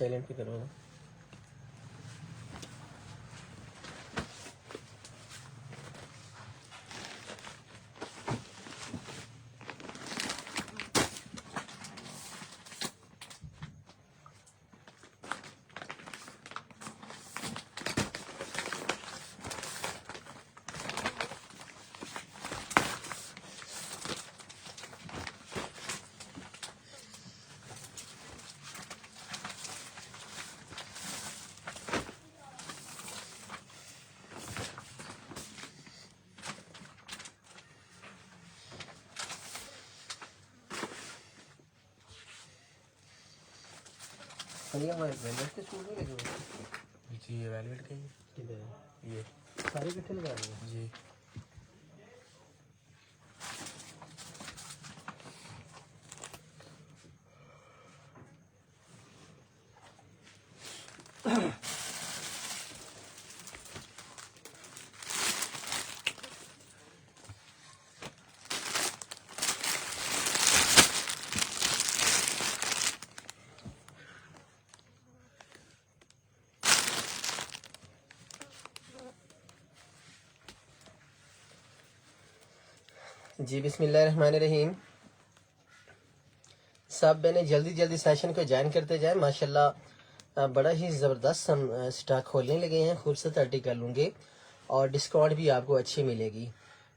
Silent पे करो। ये हमारे वेलवेट के सूट नहीं लगे हुए? जी ये वेलवेट के किधर है? ये सारे इकट्ठे लगा रहे हैं? जी जी बिस्मिल्लाहिर्रहमानिर्रहीम। सब मैंने जल्दी सेशन को ज्वाइन करते जाए। माशाल्लाह बड़ा ही ज़बरदस्त हम स्टॉक खोलने लगे हैं। खूबसूरत आर्टिकल होंगे और डिस्काउंट भी आपको अच्छी मिलेगी।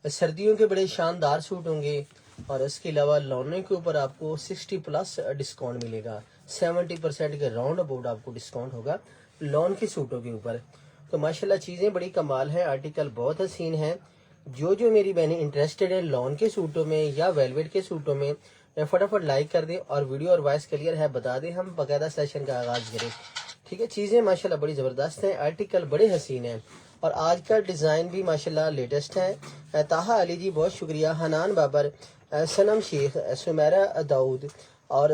सर्दियों के बड़े शानदार सूट होंगे और इसके अलावा लॉनों के ऊपर आपको 60+ डिस्काउंट मिलेगा। 70% के राउंड अबाउट आपको डिस्काउंट होगा लॉन के सूटों के ऊपर। तो माशाल्लाह चीज़ें बड़ी कमाल है, आर्टिकल बहुत हसीन है। जो मेरी बहनें इंटरेस्टेड है लॉन के सूटों में या वेलवेट के सूटों में, फटाफट लाइक कर दें और वीडियो और वॉइस क्लियर है बता दें, हम बाकायदा सेशन का आगाज करें। ठीक है, चीज़ें माशाल्लाह बड़ी ज़बरदस्त हैं, आर्टिकल बड़े हसीन हैं और आज का डिज़ाइन भी माशाल्लाह लेटेस्ट है। ताहा अली जी बहुत शुक्रिया, हनान बाबर, सनम शेख, सुमेरा दाऊद और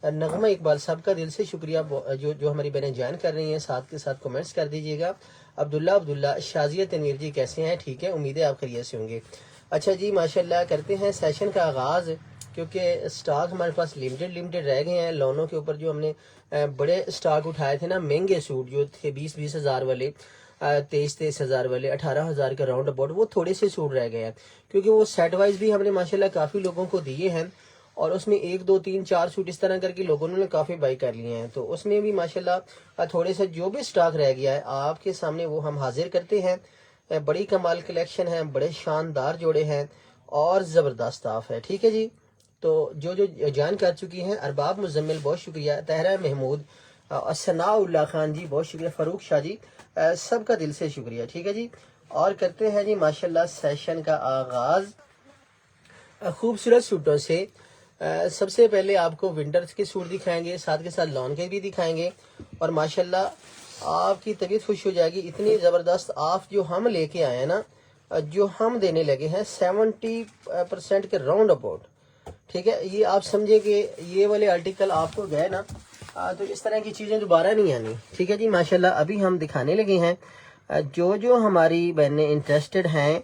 नगमा इकबाल, सबका दिल से शुक्रिया जो हमारी बहनें ज्वाइन कर रही हैं। साथ के साथ कमेंट्स कर दीजिएगा। अब्दुल्ला शाजिया तनवीर जी कैसे हैं? ठीक है, उम्मीद है आप खैरियत से होंगे। अच्छा जी, माशाल्लाह करते हैं सेशन का आगाज़, क्योंकि स्टॉक हमारे पास लिमिटेड रह गए हैं। लोनों के ऊपर जो हमने बड़े स्टॉक उठाए थे ना, महंगे सूट जो थे 20-20 हज़ार वाले, 23-23 हज़ार वाले, 18 हज़ार के राउंड अबाउट, वो थोड़े से सूट रह गए हैं क्योंकि वो सेट वाइज भी हमने माशाल्लाह काफ़ी लोगों को दिए हैं और उसमें 1 2 3 4 सूट इस तरह करके लोगों ने काफ़ी बाई कर लिए हैं। तो उसमें भी माशाल्लाह थोड़े से जो भी स्टॉक रह गया है आपके सामने वो हम हाजिर करते हैं। बड़ी कमाल कलेक्शन है, बड़े शानदार जोड़े हैं और ज़बरदस्त ऑफ है। ठीक है जी, तो जो ज्वाइन कर चुकी हैं, अरबाब मुजम्मिल बहुत शुक्रिया, तहरा महमूद, सनाउल्लाह खान जी बहुत शुक्रिया, फ़ारूक शाह जी, सबका दिल से शुक्रिया। ठीक है जी, और करते हैं जी माशाल्लाह सेशन का आगाज़ खूबसूरत सूटों से। सबसे पहले आपको विंटर्स के सूट दिखाएंगे, साथ के साथ लॉन के भी दिखाएंगे और माशाल्लाह आपकी तबीयत खुश हो जाएगी। इतनी ज़बरदस्त ऑफ जो हम लेके आए हैं ना, जो हम देने लगे हैं 70% के राउंड अबाउट। ठीक है, ये आप समझे कि ये वाले आर्टिकल आपको गए ना, तो इस तरह की चीज़ें दोबारा नहीं आनी। ठीक है जी, माशाल्लाह अभी हम दिखाने लगे हैं। जो हमारी बहनें इंटरेस्टेड हैं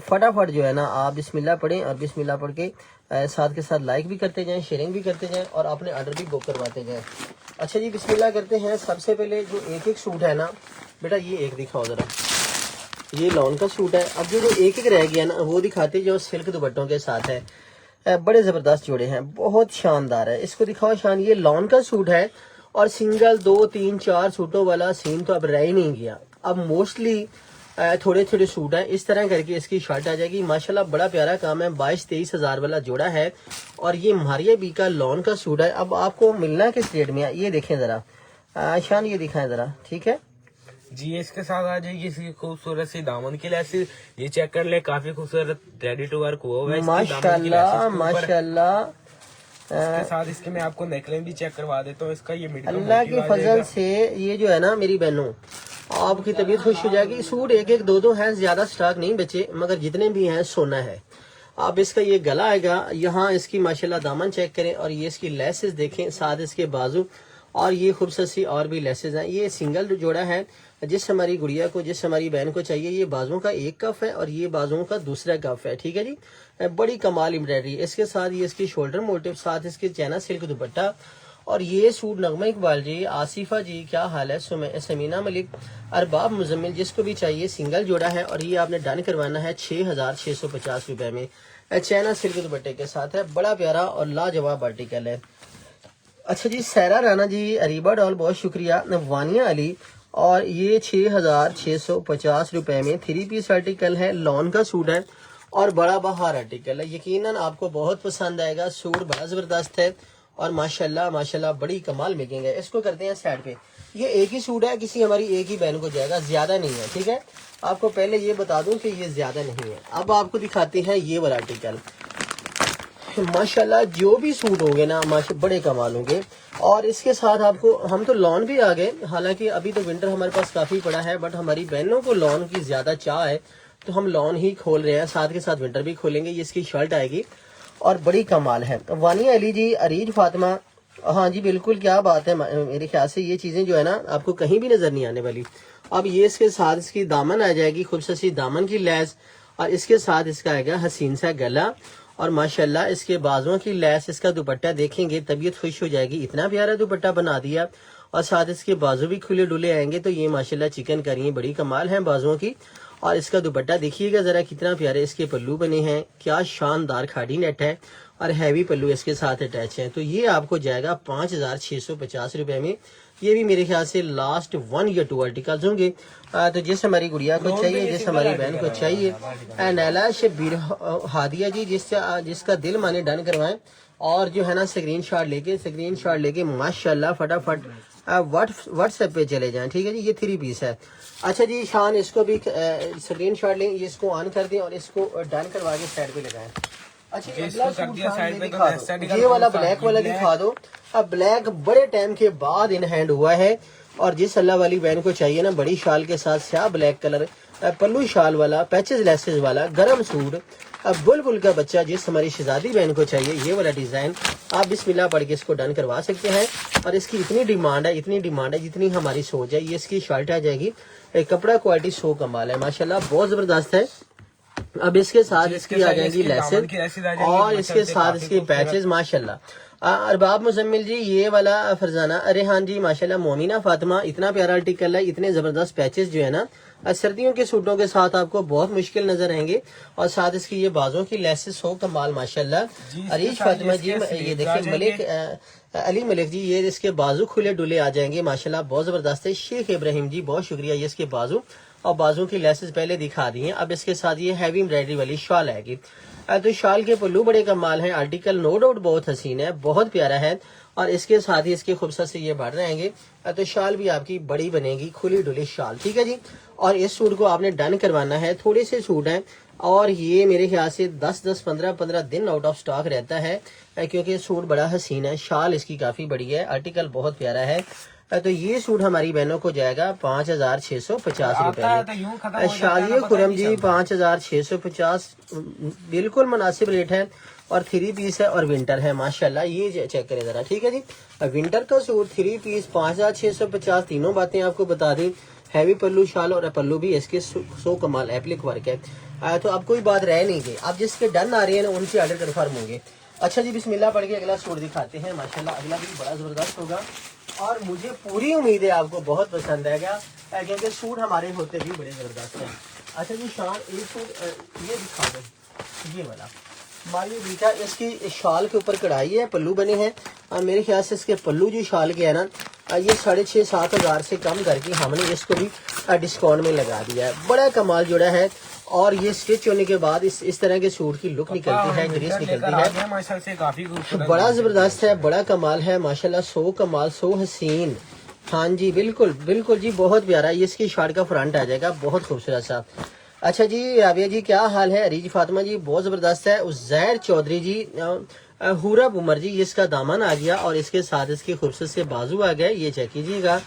फटाफट जो है ना आप बिस्मिल्लाह पढ़ें और बिस्मिल्लाह पढ़ के साथ के साथ लाइक भी करते जाएं, शेयरिंग भी करते जाएं और अपने ऑर्डर भी बुक करवाते जाएं। अच्छा जी, बिस्मिल्लाह करते हैं। सबसे पहले जो एक सूट है ना बेटा, ये एक दिखाओ ज़रा, ये लॉन का सूट है। अब जो एक रह गया ना वो दिखाते जो सिल्क दुपट्टों के साथ है। बड़े ज़बरदस्त जोड़े हैं, बहुत शानदार है। इसको दिखाओ शान, ये लॉन का सूट है और सिंगल 2 3 4 सूटों वाला सीन तो अब रह ही नहीं गया। अब मोस्टली थोड़े थोड़े सूट हैं, इस तरह करके इसकी शर्ट आ जाएगी। माशाल्लाह बड़ा प्यारा काम है, 22-23 हज़ार वाला जोड़ा है और ये मारिया बी का लॉन का सूट है। अब आपको मिलना किस रेट में है ये देखें ज़रा, शान ये दिखाएं ज़रा। ठीक है जी, ये इसके साथ आ जाएगी इसकी खूबसूरत सी दामन की लेसिस। ये चेक कर ले, काफी खूबसूरत रेडी टू वर्क हुआ हुआ है। माशाल्लाह माशाल्लाह। इसके साथ इसके मैं आपको नेकलाइन भी चेक करवा देता हूँ। इसका ये मिड अल्लाह की फजल से ये जो है ना मेरी बहनों, आपकी तबीयत खुश हो जाएगी। सूट एक एक दो हैं, ज्यादा स्टॉक नहीं बचे, मगर जितने भी हैं सोना है। आप इसका ये गला आएगा, यहाँ इसकी माशाल्लाह दामन चेक करें और ये इसकी लेसेस देखें, साथ इसके बाजू और ये खूबसूरत सी और भी लेसेस हैं। ये सिंगल जोड़ा है, जिस हमारी गुड़िया को, जिस हमारी बहन को चाहिए। ये बाजुओं का एक कफ है और ये बाजुओं का दूसरा कफ है। ठीक है जी, बड़ी कमाल एम्ब्रॉयडरी। इसके साथ ये इसकी शोल्डर मोटिव, साथ इसके चैना सिल्क दुपट्टा और ये सूट नगमा इकबाल जी, आसिफा जी, क्या हाल है, समीना मलिक, अरबाब मुजम्मिल, जिसको भी चाहिए सिंगल जोड़ा है और ये आपने डन करवाना है 6,650 रुपए में। चैना सिल्क दुपट्टे के साथ है, बड़ा प्यारा और लाजवाब आर्टिकल है। अच्छा जी, सैरा राना जी, अरीबा डॉल, बहुत शुक्रिया। वानिया अली, और ये 6,650 रुपए में 3 पीस आर्टिकल है, लॉन का सूट है और बड़ा बहार आर्टिकल है। यकीनन आपको बहुत पसंद आएगा, सूट बड़ा जबरदस्त है और माशाल्लाह माशाल्लाह बड़ी कमाल मेकिंग है। इसको करते हैं साइड पे। ये एक ही सूट है, किसी हमारी एक ही बहन को जाएगा, ज्यादा नहीं है, ठीक है। आपको पहले ये बता दूं कि ये ज्यादा नहीं है। अब आपको दिखाते हैं ये वाला आर्टिकल। माशाल्लाह जो भी सूट होंगे ना माशा बड़े कमाल होंगे। और इसके साथ आपको हम तो लॉन भी आ गए, हालांकि अभी तो विंटर हमारे पास काफी पड़ा है, बट हमारी बहनों को लॉन की ज्यादा चाह है तो हम लॉन ही खोल रहे हैं, साथ के साथ विंटर भी खोलेंगे। ये इसकी शर्ट आएगी और बड़ी कमाल है। वानिया अली जी, अरीज फातिमा, हाँ जी बिल्कुल, क्या बात है। मेरे ख्याल से ये चीजें जो है ना आपको कहीं भी नजर नहीं आने वाली। अब ये इसके साथ इसकी दामन आ जाएगी, खूबसूरत सी दामन की लैस, और इसके साथ इसका आएगा हसीन सा गला, और माशाल्लाह इसके बाजुओं की लैस, इसका दुपट्टा देखेंगे तबीयत खुश हो जाएगी, इतना प्यारा दुपट्टा बना दिया। और साथ इसके बाजू भी खुले डुले आएंगे, तो ये माशाल्लाह चिकन करी बड़ी कमाल है बाजुओं की। और इसका दुपट्टा देखिएगा जरा कितना प्यारे इसके पल्लू बने हैं, क्या शानदार खाड़ी नेट है और हैवी पल्लू इसके साथ अटैच है। तो ये आपको जाएगा 5,650 रुपए में। ये भी मेरे ख्याल से लास्ट 1 या 2 आर्टिकल्स होंगे। तो जिस हमारी गुड़िया को चाहिए, जिस हमारी बहन को चाहिए, नैला शबीर हादिया जी, जिसका दिल माने डन करवाएं। और जो है ना स्क्रीनशॉट लेके माशाल्लाह फटाफट व्हाट्सएप पे चले जाएं, ठीक है जी। ये 3 पीस है। अच्छा जी शान, इसको भी स्क्रीनशॉट लें, ये इसको ऑन कर दें और इसको डन करवा के साइड पे लगाएं। अच्छा अगला सूट शान दिखा दो, ये वाला ब्लैक वाला दिखा दो। अब ब्लैक बड़े टाइम के बाद इन हैंड हुआ है, और जिस अल्लाह वाली बहन को चाहिए ना बड़ी शाल के साथ स्याह ब्लैक कलर पल्लू शाल वाला, पैचेस लेसेस वाला गर्म सूट, अब बुलबुल का बच्चा, जिस हमारी शहजादी बहन को चाहिए ये वाला डिजाइन, आप बिस्मिल्लाह पढ़ के इसको डन करवा सकते हैं। और इसकी इतनी डिमांड है जितनी हमारी सोच है। ये इसकी शर्ट आ जाएगी, कपड़ा क्वालिटी 100 कमाल है माशाल्लाह, बहुत जबरदस्त है। अब इसके साथ इसकी आ जाएगी लेसेस और इसके साथ इसके पैचेस माशाल्लाह। अरबाब मुजम्मिल जी, ये वाला फरजाना, अरे हाँ जी माशाल्लाह, मोमिना फातिमा, इतना प्यारा आर्टिकल है, इतने जबरदस्त पैचेस जो है ना सर्दियों के सूटों के साथ आपको बहुत मुश्किल नजर आएंगे। और साथ इसकी ये बाजों की लेसेस हो कमाल माशाल्लाह। अरीश फातिमा जी, ये देखिए मलिक अली मलिक जी, ये इसके बाजू खुले डुले आ जाएंगे माशाल्लाह, बहुत जबरदस्त है। शेख इब्राहिम जी, बहुत शुक्रिया। ये इसके बाजू और बाजू की लेसेस पहले दिखा दी हैं। अब इसके साथ ये हैवी एम्ब्रॉयडरी वाली शॉल आएगी। तो शॉल के पल्लू बड़े कमाल है, आर्टिकल नो डाउट बहुत हसीन है, बहुत प्यारा है। और इसके साथ ही इसके खूबसूरत से ये बढ़ रहेंगे, तो शाल भी आपकी बड़ी बनेगी, खुली डुली शाल, ठीक है जी। और इस सूट को आपने डन करवाना है, थोड़े से सूट हैं और ये मेरे ख्याल से 10-10, 15-15 दिन आउट ऑफ स्टॉक रहता है, क्योंकि सूट बड़ा हसीन है, शाल इसकी काफी बड़ी है, आर्टिकल बहुत प्यारा है। तो ये सूट हमारी बहनों को जाएगा 5,650 रुपए। शादिया खुरम जी, 5,650 बिल्कुल मुनासिब रेट है। और 3 पीस है और विंटर है माशाल्लाह, ये चेक करें जरा, ठीक है जी। विंटर का सूट 3 पीस 5,650, तीनों बातें आपको बता दी। हैवी पल्लू शाल और पल्लू भी इसके 100 कमाल एप्लिक वर्क है। तो अब कोई बात रह नहीं गई, अब जिसके डन आ रही है ना उनसे ऑर्डर कन्फर्म होंगे। अच्छा जी बिस्मिल्लाह पढ़ के अगला सूट दिखाते हैं माशाल्लाह, अगला भी बड़ा जबरदस्त होगा और मुझे पूरी उम्मीद है आपको बहुत पसंद आएगा, क्योंकि सूट हमारे होते भी बड़े जबरदस्त हैं। अच्छा जी शान, एक सूट ये दिखा दो, ये वाला मारियो बीटा, इसकी शाल के ऊपर कढ़ाई है, पल्लू बने हैं। और मेरे ख्याल से इसके पल्लू जो शाल के है ना, ये 6,500-7 हज़ार से कम करके हमने इसको भी डिस्काउंट में लगा दिया है। बड़ा कमाल जोड़ा है और ये स्टिच होने के बाद इस तरह के सूट की लुक निकलती है, ग्रेस निकलती है, काफी बड़ा जबरदस्त है, बड़ा कमाल है माशाल्लाह, 100 कमाल, 100 हसीन। हाँ जी बिल्कुल बिल्कुल जी, बहुत प्यारा। ये इसकी शर्ट का फ्रंट आ जाएगा, बहुत खूबसूरत सा। अच्छा जी राबिया जी, क्या हाल है? अरीज फातिमा जी, बहुत जबरदस्त है। उज़ैर चौधरी जी, हुरब उमर जी, इसका दामन आ गया और इसके साथ इसके खूबसूरत से बाजू आ गए, ये चेक कीजिएगा।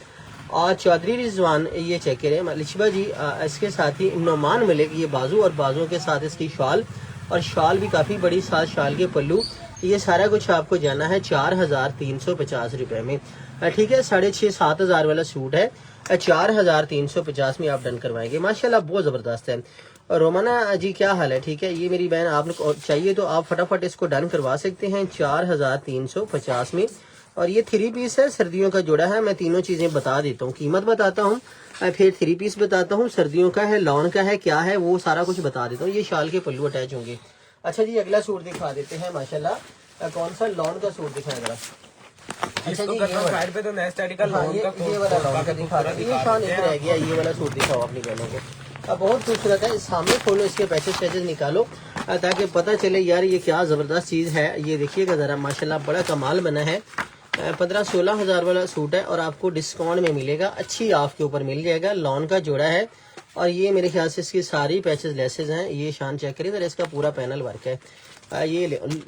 और चौधरी रिजवान, ये चेक करें। मलिशबा जी, इसके साथ ही नोमान मलिक, ये बाजू और बाजुओं के साथ इसकी शाल, और शाल भी काफी बड़ी, साथ शाल के पल्लू। ये सारा कुछ आपको जाना है 4,350 रुपए में, ठीक है। 6,500-7 हज़ार वाला सूट है, 4,350 में आप डन करवाएंगे माशाल्लाह, बहुत जबरदस्त है। और रोमाना जी, क्या हाल है? ठीक है, ये मेरी बहन आपको चाहिए तो आप फटाफट इसको डन करवा सकते हैं 4,350 में। और ये 3 पीस है, सर्दियों का जोड़ा है। मैं तीनों चीजें बता देता हूँ, कीमत बताता हूँ, फिर 3 पीस बताता हूँ, सर्दियों का है, लॉन का है, क्या है वो सारा कुछ बता देता हूँ। ये शाल के पल्लू अटैच होंगे। अच्छा जी अगला सूट दिखा देते हैं माशाल्लाह। कौन सा लॉन का सूट दिखाएं जरा। अच्छा जी साइड पे तो नेक्स्ट आर्टिकल हाँ, ये वाला लॉन का दिखा रहा है। ये शान एक रह गया, ये वाला सूट दिखाओ अपनी बहनों को। बहुत खूबसूरत है। सामने खोलो, इसके पैचेज निकालो ताकि पता चले यार ये क्या ज़बरदस्त चीज़ है। ये देखिएगा ज़रा माशाल्लाह बड़ा कमाल बना है। 15-16 हज़ार वाला सूट है और आपको डिस्काउंट में मिलेगा, अच्छी ऑफ के ऊपर मिल जाएगा। लॉन का जोड़ा है और ये मेरे ख्याल से इसकी सारी पैचेज लेसेज हैं। ये शान चेक करिए, इसका पूरा पैनल वर्क है।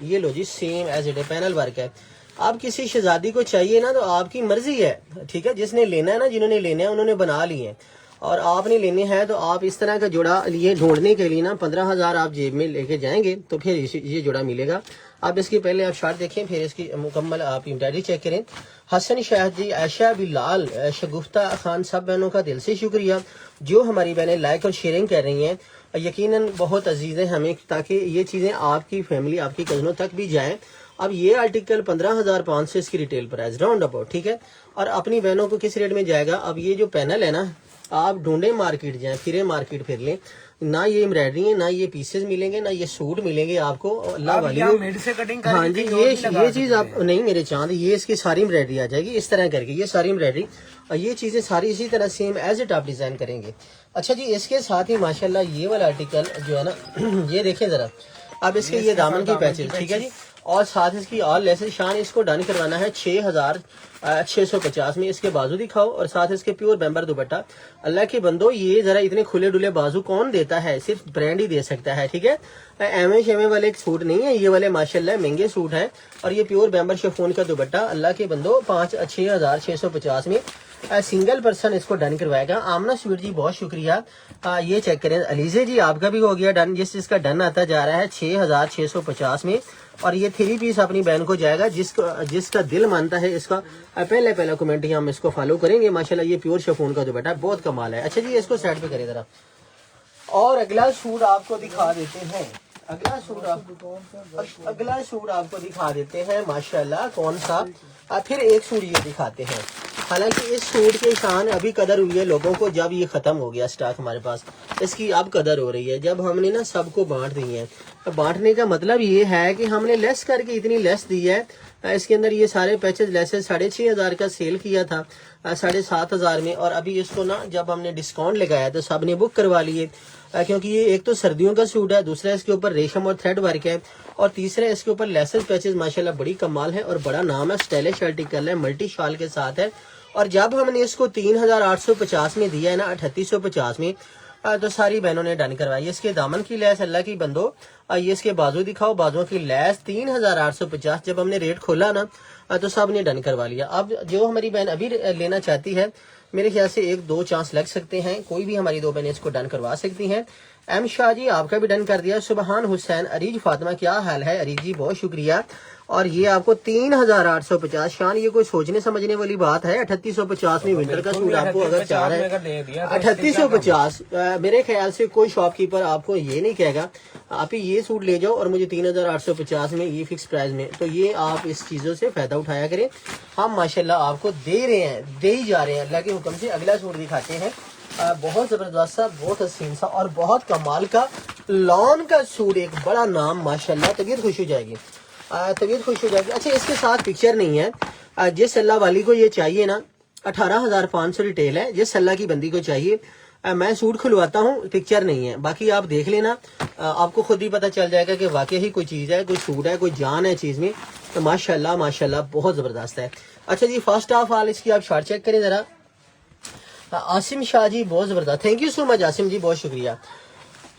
ये लो जी, सेम एज इट है, पैनल वर्क है। आप किसी शहजादी को चाहिए ना तो आपकी मर्जी है, ठीक है। जिसने लेना है ना, जिन्होंने लेना है उन्होंने बना लिए, और आपने लेने हैं तो आप इस तरह का जोड़ा लिए ढूंढने के लिए ना 15,000 आप जेब में लेके जाएंगे तो फिर ये जोड़ा मिलेगा। आप इसकी पहले आप शर्ट देखें, फिर इसकी मुकम्मल आप एम्ब्रॉयडरी चेक करें। हसन शाह जी, आयशा बिलाल, शगुफ्ता खान, सब बहनों का दिल से शुक्रिया जो हमारी बहनें लाइक और शेयरिंग कर रही हैं। यकीनन बहुत अजीज है हमें, ताकि ये चीज़ें आपकी फैमिली, आपकी कज़नों तक भी जाएँ। अब ये आर्टिकल 15,500 इसकी रिटेल प्राइस राउंड अबाउट, ठीक है। और अपनी बहनों को किस रेट में जाएगा। अब ये जो पैनल है ना, आप ढूंढे मार्केट जाएं, फिरे मार्केट फिर लें, ना ये एम्ब्रॉयडरी है, ना ये पीसेस मिलेंगे, ना ये सूट मिलेंगे आपको। अल्लाह वाली से कटिंग हाँ जी, ये चीज आप नहीं मेरे चांद, ये इसकी सारी एम्ब्रॉयडरी आ जाएगी इस तरह करके, ये सारी एम्ब्रॉयडरी और ये चीजें सारी इसी तरह सेम एज इट आप डिजाइन करेंगे। अच्छा जी, इसके साथ ही माशाल्लाह ये वाला आर्टिकल जो है ना ये देखें जरा। अब इसके ये दामन की पैचेज, ठीक है जी, और साथ इसकी और लेसेस शान इसको डन करवाना है 6,650 में। इसके बाजू दिखाओ और साथ इसके प्योर बेम्बर दुपट्टा। अल्लाह के बंदो, ये जरा इतने खुले डुले बाजू कौन देता है, सिर्फ ब्रांड ही दे सकता है, ठीक है। एमए शेमे वाले सूट नहीं है ये वाले, माशाल्लाह महंगे सूट हैं। और ये प्योर बेम्बर शिफॉन का दुपट्टा, अल्लाह के बंदो 6,650 में सिंगल पर्सन इसको डन करवाएगा। आमना स्वीट जी बहुत शुक्रिया। ये चेक करें, अलीजे जी आपका भी हो गया डन, जिसका डन आता जा रहा है 6,650 में। और ये 3 पीस अपनी बहन को जाएगा जिसका दिल मानता है इसका। पहला कमेंट ही हम इसको फॉलो करेंगे। माशाल्लाह ये प्योर शिफॉन का दुपट्टा बहुत कमाल है। अच्छा जी, इसको साइड पे करें जरा और अगला सूट आपको दिखा देते हैं। अगला सूट आपको दिखा देते हैं माशाल्लाह। कौन सा? फिर एक सूट ये दिखाते हैं। हालांकि इस सूट के शान अभी कदर हुई है लोगों को जब ये खत्म हो गया स्टॉक हमारे पास, इसकी अब कदर हो रही है जब हमने ना सबको बांट दी है। बांटने का मतलब ये है कि हमने लेस करके इतनी लेस दी है। इसके अंदर ये सारे पैचेज लेसेस 6,500 का सेल किया था 7,500 में, और अभी इसको ना जब हमने डिस्काउंट लगाया तो सब ने बुक करवा लिए, क्योंकि ये एक तो सर्दियों का सूट है, दूसरा इसके ऊपर रेशम और थ्रेड वर्क है, और तीसरा इसके ऊपर लेसेस पैचेज माशाल्लाह बड़ी कमाल है और बड़ा नाम है। स्टाइलिश आर्टिकल है, मल्टी शाल के साथ है। और जब हमने इसको 3,850 में दिया है ना 3,850 में, तो सारी बहनों ने डन करवाई। इसके दामन की लैस अल्लाह की बंदो, ये इसके बाजू दिखाओ, बाजुओं की लैस 3,850 जब हमने रेट खोला ना तो सब ने डन करवा लिया। अब जो हमारी बहन अभी लेना चाहती है, मेरे ख्याल से 1-2 चांस लग सकते हैं, कोई भी हमारी 2 बहनें इसको डन करवा सकती हैं। एम शाह जी आपका भी डन कर दिया। सुबहान हुसैन, अरीज फातिमा क्या हाल है? अरीज जी बहुत शुक्रिया। और ये आपको 3,850 शान, ये कोई सोचने समझने वाली बात है। 3,850 में विंटर का सूट आपको अगर चाह रहा है 3,850, मेरे ख्याल से कोई शॉपकीपर आपको ये नहीं कहेगा आप ही ये सूट ले जाओ और मुझे 3,850 में ये फिक्स प्राइस में। तो ये आप इस चीजों से फायदा उठाया करें। हम माशाल्लाह आपको दे रहे हैं, दे ही जा रहे हैं अल्लाह के हुक्म से। अगला सूट दिखाते हैं, बहुत जबरदस्त सा, बहुत हसीन सा और बहुत कमाल का लॉन का सूट। एक बड़ा नाम माशाल्लाह, तबीयत खुश हो जाएगी, तबीयत खुश हो जाएगी। अच्छा, इसके साथ पिक्चर नहीं है। जिस अल्लाह वाली को ये चाहिए ना 18,500 रिटेल है, जिस अल्लाह की बंदी को चाहिए मैं सूट खुलवाता हूँ, पिक्चर नहीं है। बाकी आप देख लेना, आपको खुद ही पता चल जाएगा कि वाकई ही कोई चीज़ है, कोई सूट है, कोई जान है चीज़ में। तो माशाल्लाह माशाल्लाह बहुत ज़बरदस्त है। अच्छा जी, फर्स्ट ऑफ ऑल इसकी आप शॉर्ट चेक करें ज़रा। आसिम शाह जी बहुत ज़बरदस्त, thank you so much Asim ji, बहुत शुक्रिया।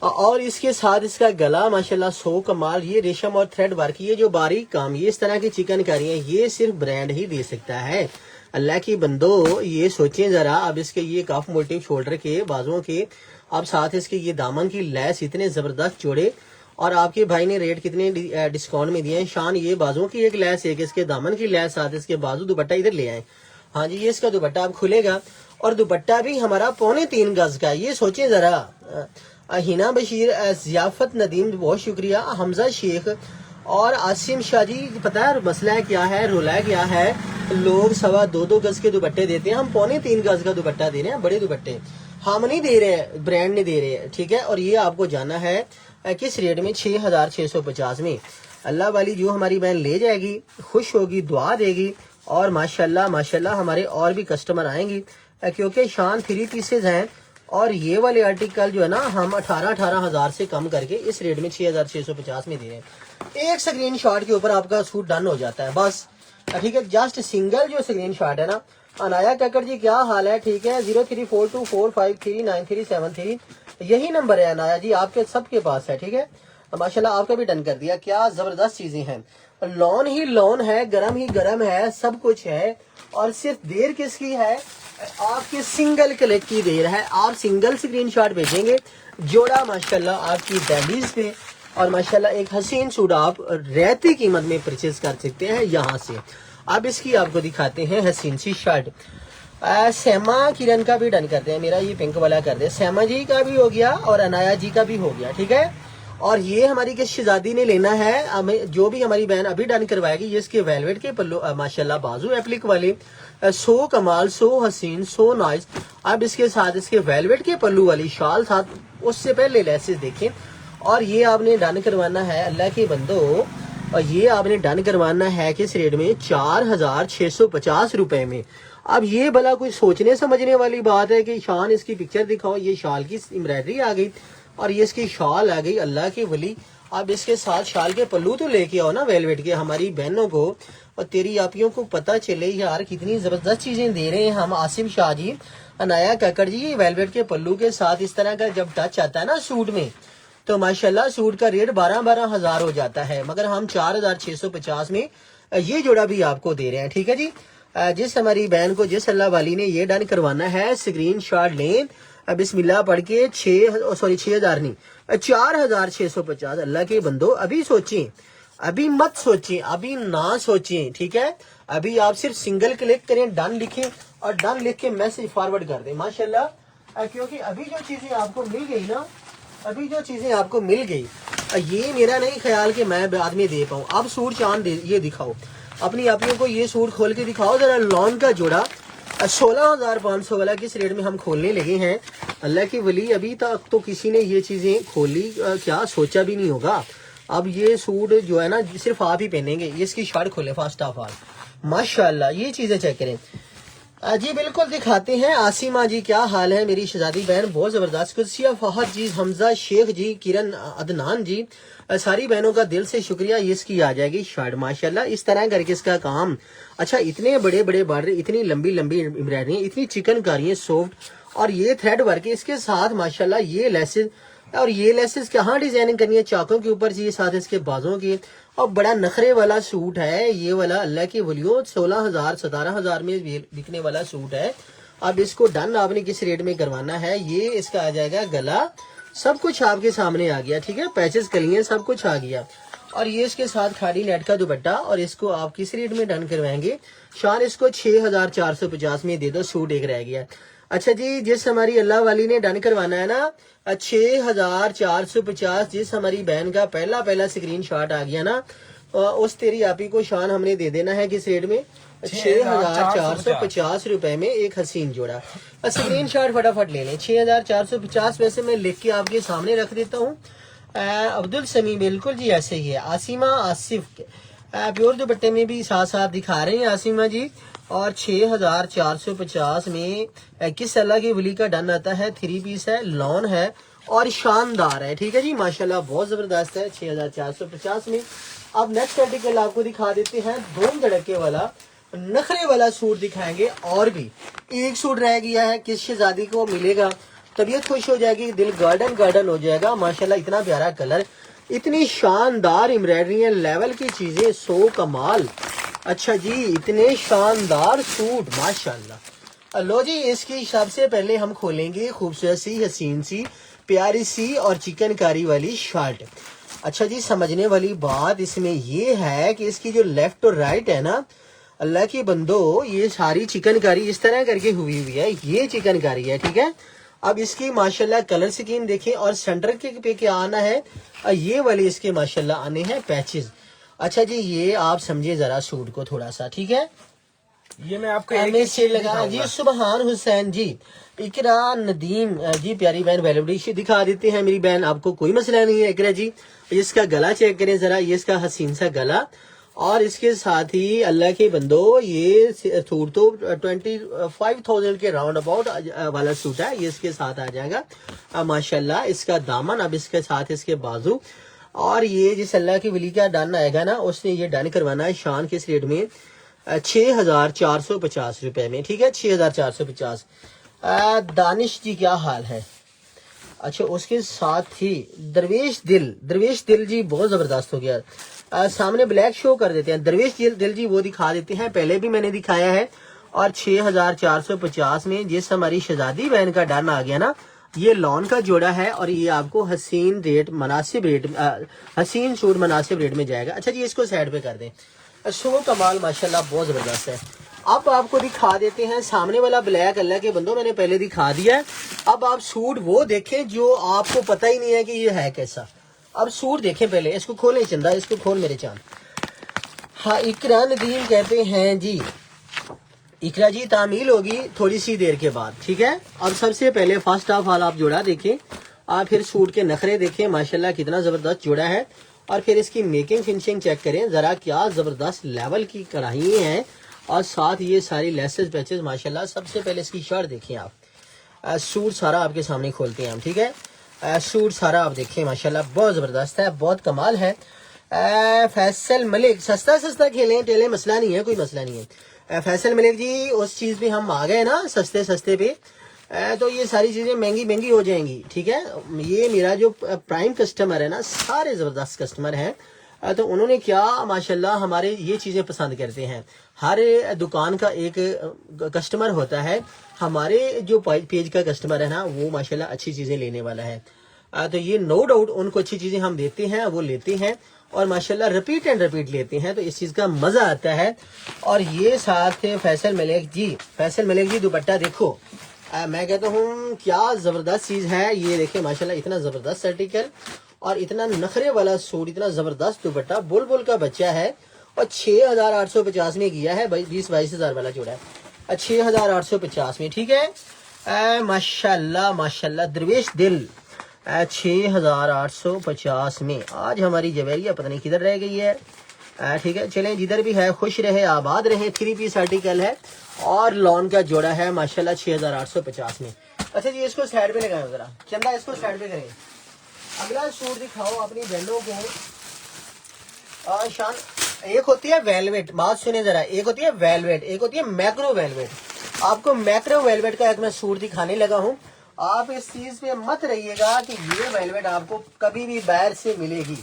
और इसके साथ इसका गला माशाल्लाह 100 कमाल, ये रेशम और थ्रेड वर्क, ये जो बारीक काम, ये इस तरह की चिकनकारी है, ये सिर्फ ब्रांड ही दे सकता है। अल्लाह की बंदो ये सोचें जरा। अब इसके ये काफ मोटिव शोल्डर के बाजुओं के, अब साथ इसके ये दामन की लैस इतने जबरदस्त जोड़े, और आपके भाई ने रेट कितने डिस्काउंट में दिए हैं। शान ये बाजुओं की एक लैस, एक इसके दामन की लैस, साथ इसके बाजू दुपट्टा इधर ले आए। हाँ जी, ये इसका दुपट्टा अब खुलेगा और दुपट्टा भी हमारा 3.25 गज का। ये सोचे जरा। हिना बशीर, जियाफत नदीम बहुत शुक्रिया। हमजा शेख और आसिम शाह जी पता है मसला क्या है, रोला क्या है, लोग 2.25 गज के दुपट्टे देते हैं, हम 3.25 गज का दुपट्टा दे रहे हैं, बड़े दुपट्टे हम नहीं दे रहे हैं, ब्रांड नहीं दे रहे हैं, ठीक है। और ये आपको जाना है किस रेट में, 6,650 में। अल्लाह वाली जो हमारी बहन ले जाएगी, खुश होगी, दुआ देगी, और माशाल्लाह माशाल्लाह हमारे और भी कस्टमर आएंगी, क्योंकि शान 3 पीसेज हैं। और ये वाले आर्टिकल जो है ना हम 18 हज़ार से कम करके इस रेट में 6,650 में दे रहे हैं। एक स्क्रीन शॉट के ऊपर आपका सूट डन हो जाता है बस, ठीक है। जस्ट सिंगल जो स्क्रीन शॉट है ना। अनाया कक्कड़ जी क्या हाल है, ठीक है। 034245397373 यही नंबर है अनाया जी, आपके सबके पास है, ठीक है। माशाल्लाह आपका भी डन कर दिया, क्या जबरदस्त चीजें हैं। लोन ही लोन है, गरम ही गरम है, सब कुछ है। और सिर्फ देर किसकी है, आपके सिंगल क्लिक की देर है। आप सिंगल स्क्रीनशॉट भेजेंगे, जोड़ा माशाल्लाह आपकी दहलीज पे, और माशाल्लाह एक हसीन सूट आप रहती कीमत में परचेज कर सकते हैं यहाँ से। अब इसकी आपको दिखाते हैं हसीन सी शर्ट। सेमा किरण का भी डन करते हैं, मेरा ये पिंक वाला कर दे। सेमा जी का भी हो गया और अनाया जी का भी हो गया, ठीक है। और ये हमारी किस शहजादी ने लेना है, हमें जो भी हमारी बहन अभी डन करवाएगी, ये इसके वेलवेट के पल्लू माशाल्लाह बाजू एप्लिक वाले, सो कमाल, सो हसीन, सो नाइस। अब इसके साथ इसके वेलवेट के पल्लू वाली शाल साथ, उससे पहले लेसेस देखें। और ये आपने डन करवाना है अल्लाह के बंदो, और ये आपने डन करवाना है किस रेट में, 4,650 रुपए में। अब ये भला कोई सोचने समझने वाली बात है कि शान इसकी पिक्चर दिखाओ, ये शाल की एम्ब्रॉयडरी आ गई और ये इसकी शाल आ गई, अल्लाह की वली। अब इसके साथ शाल के पल्लू तो लेके आओ ना वेलवेट के, हमारी बहनों को और तेरी आपियों को पता चले यार कितनी जबरदस्त चीजें दे रहे हैं हम। आसिम शाह जी, अनाया कक्कड़ जी, वेलवेट के पल्लू के साथ इस तरह का जब टच आता है ना सूट में, तो माशाल्लाह सूट का रेट 12 हज़ार हो जाता है, मगर हम 4,650 में ये जोड़ा भी आपको दे रहे हैं, ठीक है जी। जिस हमारी बहन को, जिस अल्लाह वाली ने ये डन करवाना है, स्क्रीन शॉट लें, बिस्मिल्लाह पढ़ के 6,000 नहीं, 4,650। अल्लाह के बंदो अभी सोचें, अभी मत सोचें, अभी ना सोचें, ठीक है। अभी आप सिर्फ सिंगल क्लिक करें, डन लिखें, और डन लिख के मैसेज फॉरवर्ड कर दें माशाल्लाह। क्योंकि अभी जो चीजें आपको मिल गई ना, अभी जो चीजें आपको मिल गई, ये मेरा नहीं ख्याल कि मैं बाद में दे पाऊँ। अब सूट चांद ये दिखाओ अपनी आपियों को, ये सूट खोल के दिखाओ जरा। लॉन का जोड़ा 16,500 वाला किस रेट में हम खोलने लगे हैं, अल्लाह की वली। अभी तक तो किसी ने ये चीजें खोली क्या सोचा भी नहीं होगा। अब ये सूट जो है ना सिर्फ आप ही पहनेंगे। ये इसकी शर्ट खोले फर्स्ट ऑफ ऑल, माशाल्लाह ये चीजें चेक करें जी। बिल्कुल दिखाते हैं। आसिमा जी क्या हाल है मेरी शहजादी बहन, बहुत जबरदस्त। कुर्सिया फहद जी, हमजा शेख जी, किरण अदनान जी, सारी बहनों का दिल से शुक्रिया। ये इसकी आ जाएगी शर्ट माशाल्लाह इस तरह करके इसका काम। अच्छा, इतने बड़े बड़े बॉर्डर, इतनी लंबी लंबी एम्ब्रॉयडरी, इतनी चिकनकारी सॉफ्ट, और ये थ्रेड वर्क इसके साथ माशाल्लाह। ये लेसेस, और ये लेसेस कहाँ डिजाइनिंग करनी है, चाकों के ऊपर जी, साथ इसके बाजों की। और बड़ा नखरे वाला सूट है ये वाला, अल्लाह की वलियों। 16,000 17,000 में बिकने वाला सूट है। अब इसको डन आपने किस रेट में करवाना है, ये इसका आ जाएगा गला, सब कुछ आपके सामने आ गया, ठीक है। पैचेस कलिए सब कुछ आ गया। और ये इसके साथ खाड़ी नेट का दुपट्टा, और इसको आप किस रेट में डन करवाएंगे, शान इसको 6,450 में दे दो, सूट एक रह गया। अच्छा जी, जिस हमारी अल्लाह वाली ने डन करवाना है ना 6,450, जिस हमारी बहन का पहला स्क्रीन शॉट आ गया ना, उस तेरी आपी को शान हमने दे देना है किस रेट में, 6,450 रुपए में एक हसीन जोड़ा। स्क्रीन शॉट फटाफट ले लें। 6,450 वैसे मैं लिख के आपके सामने रख देता हूँ। अब्दुल समी, बिल्कुल जी ऐसे ही है। आसिमा आसिफ प्योर दुपट्टे में भी साथ साथ दिखा रहे हैं आसिमा जी। और 6,450 में किस अल्लाह की वली का डन आता है, 3 पीस है, लॉन है और शानदार है, ठीक है जी माशाल्लाह बहुत जबरदस्त है 6,450 में। अब नेक्स्ट आर्टिकल आपको दिखा देते हैं, धूम धड़के वाला नखरे वाला सूट दिखाएंगे। और भी एक सूट रह गया है, किस शहजादी को मिलेगा तबीयत खुश हो जाएगी, दिल गार्डन गार्डन हो जाएगा माशाल्लाह। इतना प्यारा कलर, इतनी शानदार एम्ब्रॉयडरी है, लेवल की चीजें, सो कमाल। अच्छा जी, इतने शानदार सूट माशाल्लाह। लो जी, इसकी सबसे पहले हम खोलेंगे खूबसूरत सी, हसीन सी, प्यारी सी और चिकनकारी वाली शर्ट। अच्छा जी, समझने वाली बात इसमें ये है कि इसकी जो लेफ्ट और राइट है ना, अल्लाह की बंदो, ये सारी चिकनकारी इस तरह करके हुई है, ये चिकनकारी है, ठीक है। अब इसकी माशाल्लाह कलर स्कीम देखें, और सेंटर के पे क्या आना है, ये वाले इसके माशाल्लाह आने हैं पैचेस। अच्छा जी, ये आप समझे जरा सूट को थोड़ा सा, ठीक है। ये मैं आपको हमें से लगा जी। सुबहान हुसैन जी, इकरा नदीम जी, प्यारी बहन वैलिडिटी दिखा देते हैं मेरी बहन, आपको कोई मसला नहीं है। इकरा जी, इसका गला चेक करें जरा, ये इसका हसीन सा गला, और इसके साथ ही अल्लाह के बंदो ये सूट तो 25,000 के राउंड अबाउट वाला सूट है, ये इसके साथ आ जाएगा माशाल्लाह। इसका दामन, अब इसके साथ इसके बाजू, और ये जिस अल्लाह की वली का डन आएगा ना, उसने ये डन करवाना है शान के इस रेट में 6,450 रुपए में, ठीक है, 6,450। दानिश जी क्या हाल है। अच्छा, उसके साथ ही दरवेश दिल जी बहुत जबरदस्त हो गया। सामने ब्लैक शो कर देते हैं, दरवेश दिल जी वो दिखा देते हैं, पहले भी मैंने दिखाया है। और 6,450 में जिस हमारी शहजादी बहन का डन आ गया ना, ये लॉन का जोड़ा है, और ये आपको हसीन सूट मुनासिब रेट में जाएगा। अच्छा जी, इसको साइड पे कर दें। शो कमाल माशाल्लाह बहुत जबरदस्त है। अब आपको दिखा देते हैं सामने वाला ब्लैक, अल्लाह के बंदों मैंने पहले दिखा दिया है। अब आप सूट वो देखें जो आपको पता ही नहीं है कि ये है कैसा। अब सूट देखें पहले, इसको खोलें चंदा, इसको खोल मेरे चांद। हाँ, इकरा नदीम कहते हैं जी, इकरा जी तामील होगी थोड़ी सी देर के बाद, ठीक है। अब सबसे पहले फर्स्ट ऑफ ऑल आप जोड़ा देखें, आप फिर सूट के नखरे देखें, माशाल्लाह कितना जबरदस्त जोड़ा है। और फिर इसकी मेकिंग फिनिशिंग चेक करें जरा, क्या जबरदस्त लेवल की कढ़ाई हैं, और साथ ये सारी लेसेस पैचेस माशाल्लाह। सबसे पहले इसकी शर्ट देखें आप, सूट सारा आपके सामने खोलते हैं हम, ठीक है। सूट सारा आप देखें माशाल्लाह बहुत जबरदस्त है, बहुत कमाल है। फैसल मलिक, सस्ता खेलें टेलें, मसला नहीं है, कोई मसला नहीं है। फैसल मलिक जी, उस चीज पे हम आ गए ना, सस्ते पे, तो ये सारी चीजें महंगी हो जाएंगी, ठीक है। ये मेरा जो प्राइम कस्टमर है ना, सारे जबरदस्त कस्टमर हैं, तो उन्होंने क्या माशाल्लाह हमारे ये चीजें पसंद करते हैं। हर दुकान का एक कस्टमर होता है, हमारे जो पेज का कस्टमर है ना, वो माशाल्लाह अच्छी चीजें लेने वाला है। तो ये नो डाउट उनको अच्छी चीजें हम देते हैं, वो लेते हैं, और माशाल्लाह रिपीट लेते हैं, तो इस चीज का मजा आता है। और ये साथ फैसल मलिक जी दुपट्टा देखो, मैं कहता हूँ क्या जबरदस्त चीज है। ये देखिए माशाल्लाह इतना जबरदस्त आर्टिकल, और इतना नखरे वाला सूट, इतना जबरदस्त दुपट्टा, बुलबुल का बच्चा है, और 6,850 में किया है, 20-22 हजार वाला जोड़ा है, 6,850 में, ठीक है। माशाल्लाह दरवेश दिल 6,850 में। आज हमारी जवेरिया पता नहीं किधर रह गई है, ठीक है। चलें, जिधर भी है खुश रहे आबाद रहे। 3 पीस आर्टिकल है, और लॉन का जोड़ा है माशाल्लाह 6,850 में। अच्छा जी, इसको साइड पे लगाएं जरा चंदा, इसको साइड पे करें। अगला सूट दिखाओ अपनी बहनों को। शान, एक होती है वेलवेट, बात सुने जरा, एक होती है वेलवेट, एक होती है मैक्रो वेलवेट। आपको मैक्रो वेलवेट का एक मैं सूट दिखाने लगा हूँ। आप इस चीज पे मत रहिएगा कि ये वेलवेट आपको कभी भी बाहर से मिलेगी,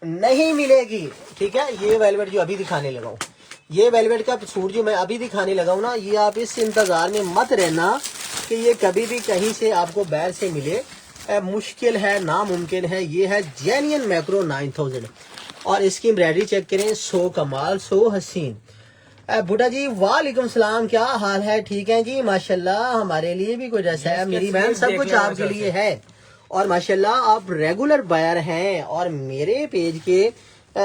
नहीं मिलेगी, ठीक है। ये वेलवेट जो अभी दिखाने लगा हूँ, ये वेलवेट का सूट जो मैं अभी दिखाने लगा हूँ ना, ये आप इस इंतजार में मत रहना कि ये कभी भी कहीं से आपको बाहर से मिले, मुश्किल है, नामुमकिन है। ये है जेन्युइन मैक्रो 9000, और इसकी एम्ब्रॉयडरी चेक करें, सो कमाल, सो हसीन। बुढ़ा जी वालेकुम सलाम, क्या हाल है, ठीक है जी माशाल्लाह। हमारे लिए भी कुछ ऐसा है मेरी बहन, सब कुछ आपके लिए है, और माशाल्लाह आप रेगुलर बायर हैं, और मेरे पेज के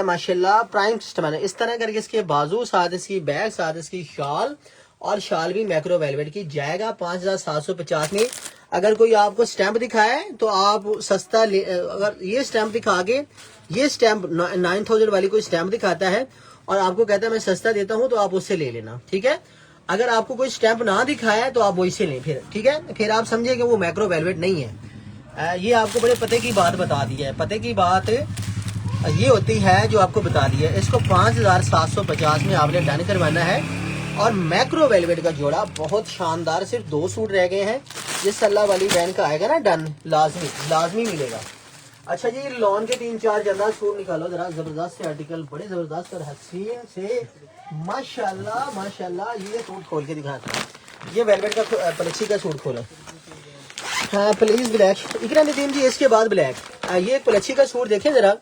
माशाल्लाह प्राइम कस्टमर है। इस तरह करके इसके बाजू, साथ इसकी बैग, साथ इसकी शाल, और शाल भी मैक्रो वेलवेट की जाएगा 5,750 में। अगर कोई आपको स्टैंप दिखाए तो आप सस्ता ले, अगर ये स्टैंप दिखा के, ये स्टैंप 9,000 वाली कोई स्टैंप दिखाता है और आपको कहता है मैं सस्ता देता हूं, तो आप उससे ले लेना, ठीक है। अगर आपको कोई स्टैंप ना दिखाया तो आप वही से लें फिर, ठीक है। फिर आप समझे कि वो मैक्रो वेलवेट नहीं है। ये आपको बड़े पते की बात बता दी है। पते की बात ये होती है जो आपको बता दी है। इसको 5,750 में आपने डन करवाना है, और मैक्रो वेलवेट का जोड़ा बहुत शानदार। सिर्फ 2 सूट रह गए हैं, जिस अल्लाह वाली बहन का आएगा ना डन, लाजमी मिलेगा। अच्छा जी, लॉन के 3-4 जंदा सूट निकालो जरा, जबरदस्त से आर्टिकल, बड़े जबरदस्त और हसीन से माशाल्लाह माशाल्लाह। ये सूट खोल के दिखाता हूं, ये वेलवेट का पलची का सूट खोलो। हाँ प्लीज, ब्लैक इकरा नदीम जी, इसके बाद ब्लैक। ये पलची का सूट देखें जरा,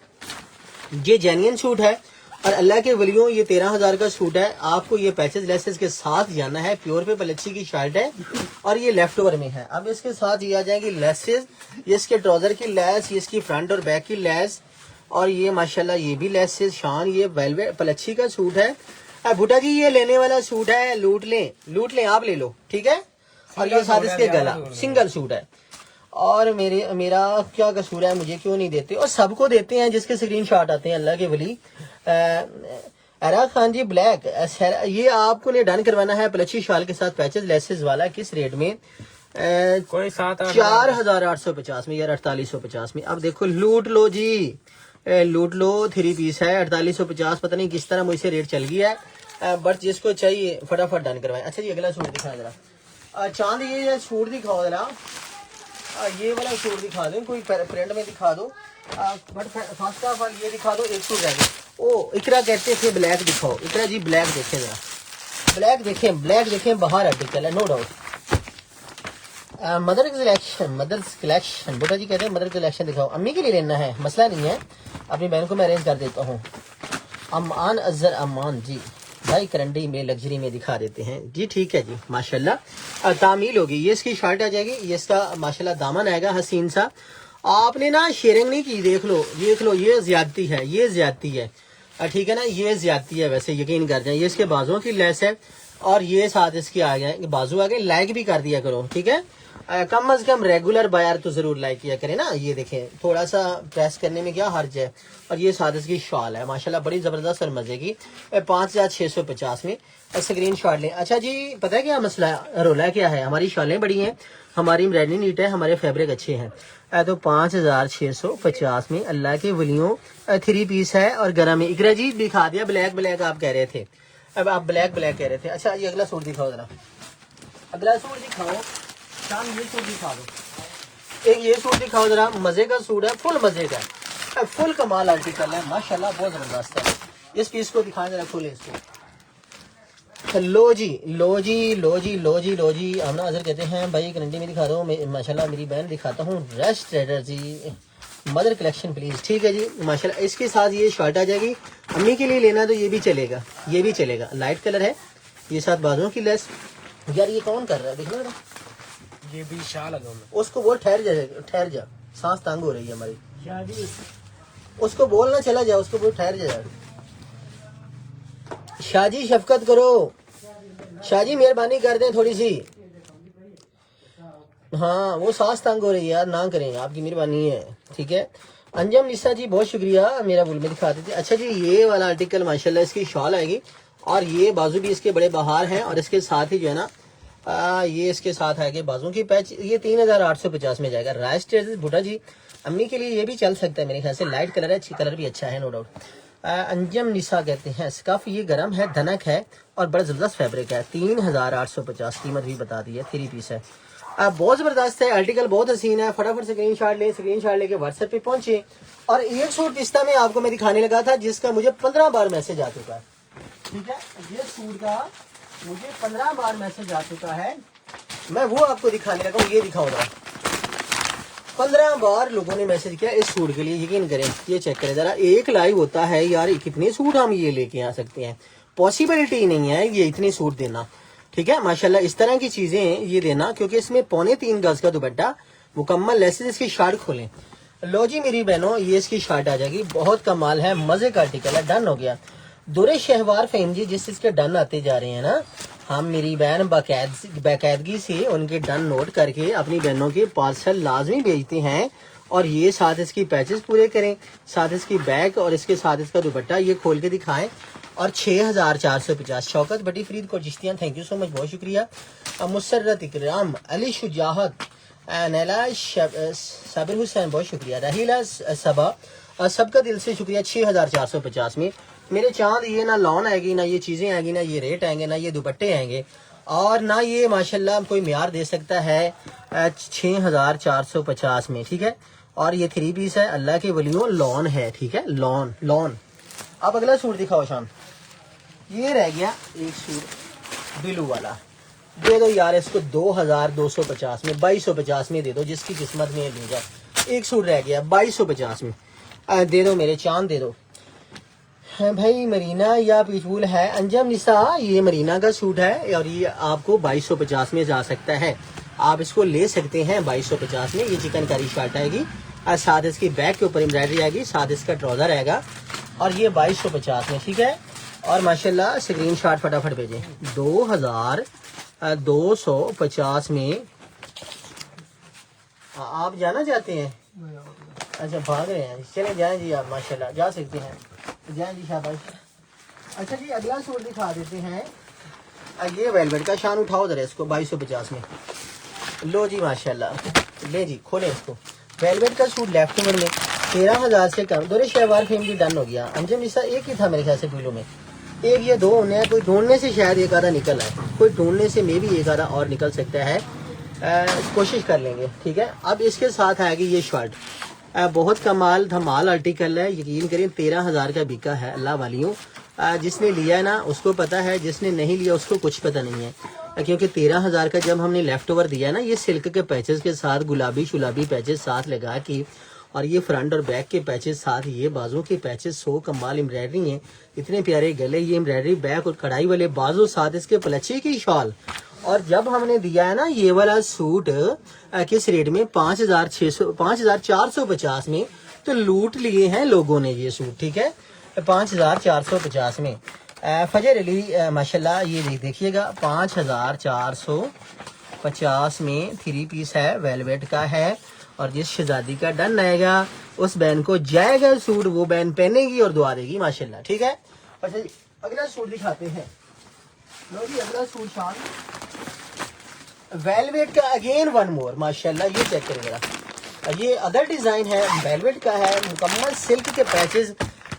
ये जेन्युइन सूट है, और अल्लाह के वलियों ये 13,000 का सूट है। आपको ये पैचेस लेसेस के साथ जाना है, प्योर पे पलची की शर्ट है, और ये लेफ्ट ओवर में है। अब इसके साथ ये आ जाएंगी लेसेस, ये इसके ट्राउजर की लेस, ये इसकी फ्रंट और बैक की लेस, और ये माशाल्लाह ये भी लेसेस शान, ये वेलवेट पलच्छी का सूट है। भुट्टा जी ये लेने वाला सूट है, लूट लें आप ले लो, ठीक है। और ये साथ इसके गला सिंगल सूट है। और मेरा क्या कसूर है, मुझे क्यों नहीं देते? और सबको देते हैं जिसके स्क्रीनशॉट आते हैं, अल्लाह के वली। अरा खान जी ब्लैक, ये आपको ने डन करवाना है पलच्छी शाल के साथ पैचेस लेसेस वाला। किस रेट में? कोई 4850 में यार, 4850 में। अब देखो लूट लो जी, लूट लो। 3 पीस है 4850, पता नहीं किस तरह मुझसे रेट चल गया है, बट जिसको चाहिए फटाफट डन करवाएं। अच्छा जी अगला सूट दिखा जरा। चांद ये सूट दिखाओ जरा, ये वाला सूट दिखा दो, कोई प्रिंट में दिखा दो। बट फर्स्ट ऑफ ऑल ये दिखा दो, एक सूट रह गया। ओ इकरा कहते थे ब्लैक दिखाओ, इकरा जी ब्लैक देखें जरा, ब्लैक देखें बाहर आर्टिकल है नो डाउट। मदर कलेक्शन बेटा जी कहते हैं मदर कलेक्शन दिखाओ। अम्मी के लिए लेना है, मसला नहीं है, अपनी बहन को मैं अरेंज कर देता हूँ। अमान अजहर अमान जी भाई करंडी में लग्जरी में दिखा देते हैं जी, ठीक है जी माशाल्लाह। तामील होगी, ये इसकी शर्ट आ जाएगी, ये इसका माशाल्लाह दामन आएगा हसीन सा। आपने ना शेयरिंग नहीं की, देख लो ये ज्यादती है, ये ज्यादती है, ठीक है ना, ये ज्यादती है। वैसे यकीन कर जाए, ये इसके बाजुओं की लेस है और ये साथ इसके आ गए बाजू आगे। लाइक भी कर दिया करो, ठीक है। कम अज कम रेगुलर बायर तो जरूर लाइक किया करें ना। ये देखें थोड़ा सा प्रेस करने में क्या हर्ज है। और ये साथ इसकी शॉल है माशाल्लाह बड़ी जबरदस्त और मजे की, 5650 में। स्क्रीन शॉट लें। अच्छा जी पता है क्या मसला है, रोला क्या है, हमारी शॉलें बड़ी हैं, हमारी एम्ब्रॉयडरी नीट है, हमारे फैब्रिक अच्छे हैं। तो 5650 में अल्लाह के वलियों 3 पीस है और गरम में। इकरा जी दिखा दिया ब्लैक आप कह रहे थे, अब आप ब्लैक कह रहे थे। अच्छा ये अगला सूट दिखाओ जरा, अगला सूट दिखाओ शाम, ये सूट दिखा दो। एक ये सूट दिखाओ जरा, मजे का सूट है, फुल मजे का है, फुल कमाल आर्टिकल है माशाल्लाह, बहुत जबरदस्त है। इस पीस को दिखाएं जरा, खुले इसको। लो जी आमना अजहर कहते हैं भाई गारंटी में दिखा दो माशाल्लाह। मेरी बहन दिखाता हूँ रश ट्रेडर जी, मदर कलेक्शन प्लीज, ठीक है जी माशाल्लाह। इसके साथ ये शर्ट आ जाएगी, अम्मी के लिए लेना तो ये भी चलेगा, लाइट कलर है, ये साथ बाजुओं की लेस। यार ये कौन कर रहा है देखना, ये भी शाल लगा उसको बोल ठहर जा, सांस तंग हो रही है हमारी। उसको बोलना चला जा, उसको बोल ठहर जा। शाहजी शफकत करो, शाहजी मेहरबानी कर दें थोड़ी सी। हाँ वो सांस तंग हो रही है यार, ना करें, आपकी मेहरबानी है, ठीक है। अंजम निसा जी बहुत शुक्रिया, मेरा बुल में दिखा देते। अच्छा जी ये वाला आर्टिकल माशाल्लाह इसकी शॉल आएगी और ये बाजू भी इसके बड़े बहार हैं और इसके साथ ही जो है ना ये इसके साथ आएगा बाजू की पैच। ये 3850 में जाएगा। राइस भुट्टा जी अम्मी के लिए ये भी चल सकता है मेरे ख्याल से, लाइट कलर है, कलर भी अच्छा है नो डाउट। अंजम निसा कहते हैं स्कफ, ये गर्म है, धनक है और बड़ा जबरदस्त फैब्रिक है। 3850 कीमत भी बता दी है, 3 पीस है। बहुत जबरदस्त है आर्टिकल, बहुत हसीन है। फटाफट स्क्रीनशॉट लेके व्हाट्सएप पे पहुंचे। और एक सूट पिस्ता में आपको मैं दिखाने लगा था जिसका मुझे 15 बार मैसेज आ चुका है, ठीक है। ये सूट का मुझे 15 बार मैसेज आ चुका है, मैं वो आपको दिखाने लगा हूँ। ये दिखाओ जरा, 15 बार लोगों ने मैसेज किया इस सूट के लिए, यकीन करें। ये चेक करें जरा, एक लाइव होता है यार, कितने सूट हम ये लेके आ सकते हैं, पॉसिबिलिटी नहीं है ये इतने सूट देना, ठीक है माशाल्लाह। इस तरह की चीजें ये देना, क्योंकि इसमें 3.25 गज का दुपट्टा, मुकम्मल लेसेस, इसकी शर्ट खोलें। लो जी मेरी बहनों, ये इसकी शर्ट आ जाएगी, बहुत कमाल है, मजे का आर्टिकल है। डन हो गया दुरे शहवार फेम जी, जिस इसके डन आते जा रहे हैं ना, हम मेरी बहन बाकायदगी से उनके डन नोट करके अपनी बहनों के पार्सल लाजमी भेजते हैं। और ये साथ इसकी पैचेस पूरे करें, साथ इसकी बैग और इसके साथ इसका दुपट्टा, ये खोल के दिखाएं। और 6450। शौकत भट्टी फरीद को Chishtian, thank you so much, बहुत शुक्रिया। मुसर्रत इकराम, अली शुजाहत, नैला साबिर हुसैन, बहुत शुक्रिया। राहिला सबा, सबका दिल से शुक्रिया। 6450 में मेरे चांद, ये ना लॉन आएगी, ना ये चीज़ें आएगी, ना ये रेट आएंगे, ना ये दुपट्टे आएंगे, और ना ये माशाल्लाह कोई म्यार दे सकता है 6450 में, ठीक है। और ये 3 पीस है, अल्लाह के वलियों, लॉन है, ठीक है, लॉन। अब अगला सूट दिखाओ शाम। ये रह गया एक सूट ब्लू वाला, दे दो यार इसको 2250 में, 2250 में दे दो, जिसकी किस्मत में ले जाए। एक सूट रह गया 2250 में, दे दो मेरे चांद, दे दो। भाई मरीना या पीचबुल है, अंजम निसा, ये मरीना का सूट है और ये आपको 2250 में जा सकता है, आप इसको ले सकते हैं 2250 में। ये चिकन करी शर्ट आएगी, साथ इसकी बैक के ऊपर एम्ब्रॉयडरी आएगी, साथ इसका ट्राउजर आएगा और ये 2250 में, ठीक है। और माशाल्लाह स्क्रीन शॉट फटाफट भेजें। 2250 में आप जाना चाहते हैं? अच्छा भाग रहे हैं, चले जाएं जी, आप माशाल्लाह जा सकते हैं, जाएं जी, शाबाश। अच्छा जी अगला सूट दिखा देते हैं। ये वेलवेट का शान उठाओ जरा इसको, 2250 में। लो जी माशाल्लाह, ले जी खोले इसको। वेलवेट का सूट लेफ्ट ओवर में 13,000 से कम। दोरे शहवार फेम भी डन हो गया। अंजम निसा एक ही था मेरे ख्याल से किलो में, एक ये दो होने हैं। कोई ढूंढने से शायद एक आधा निकल आए, कोई ढूंढने से मे भी एक आधा और निकल सकता है। कोशिश कर लेंगे, ठीक है। अब इसके साथ आएगी ये शर्ट, बहुत कमाल धमाल आर्टिकल है, यकीन करें 13,000 का बिका है। अल्लाह वालियों, जिसने लिया है ना उसको पता है, जिसने नहीं लिया उसको कुछ पता नहीं है, क्योंकि 13,000 का जब हमने लेफ्ट ओवर दिया है ना, ये सिल्क के पैचेस के साथ गुलाबी शुलाबी पैचेस साथ लगा के, और ये फ्रंट और बैक के पैचेस साथ, ये बाजू के पैचेस, सो कमाल एम्ब्रॉयडरी हैं, इतने प्यारे गले, ये एम्ब्रॉयडरी बैक और कढ़ाई वाले बाजू, साथ इसके पलच्छी की शॉल। और जब हमने दिया है ना ये वाला सूट किस रेट में, 5,450 में, तो लूट लिए हैं लोगों ने ये सूट, ठीक है, 5,450 में। फजर अली माशाल्लाह, ये देखिएगा 5,450 में 3 पीस है, वेलवेट का है। और जिस शहजादी का डन आएगा उस बहन को जाएगा सूट, वो बहन पहनेगी और दुआ देगी माशाल्लाह, ठीक है। अच्छा जी अगला सूट दिखाते हैं। लो जी अगला सूट शान वेलवेट का, अगेन वन मोर माशाल्लाह, ये चेक करें जरा, ये अदर डिजाइन है, वेलवेट का है, मुकम्मल सिल्क के पैचेस।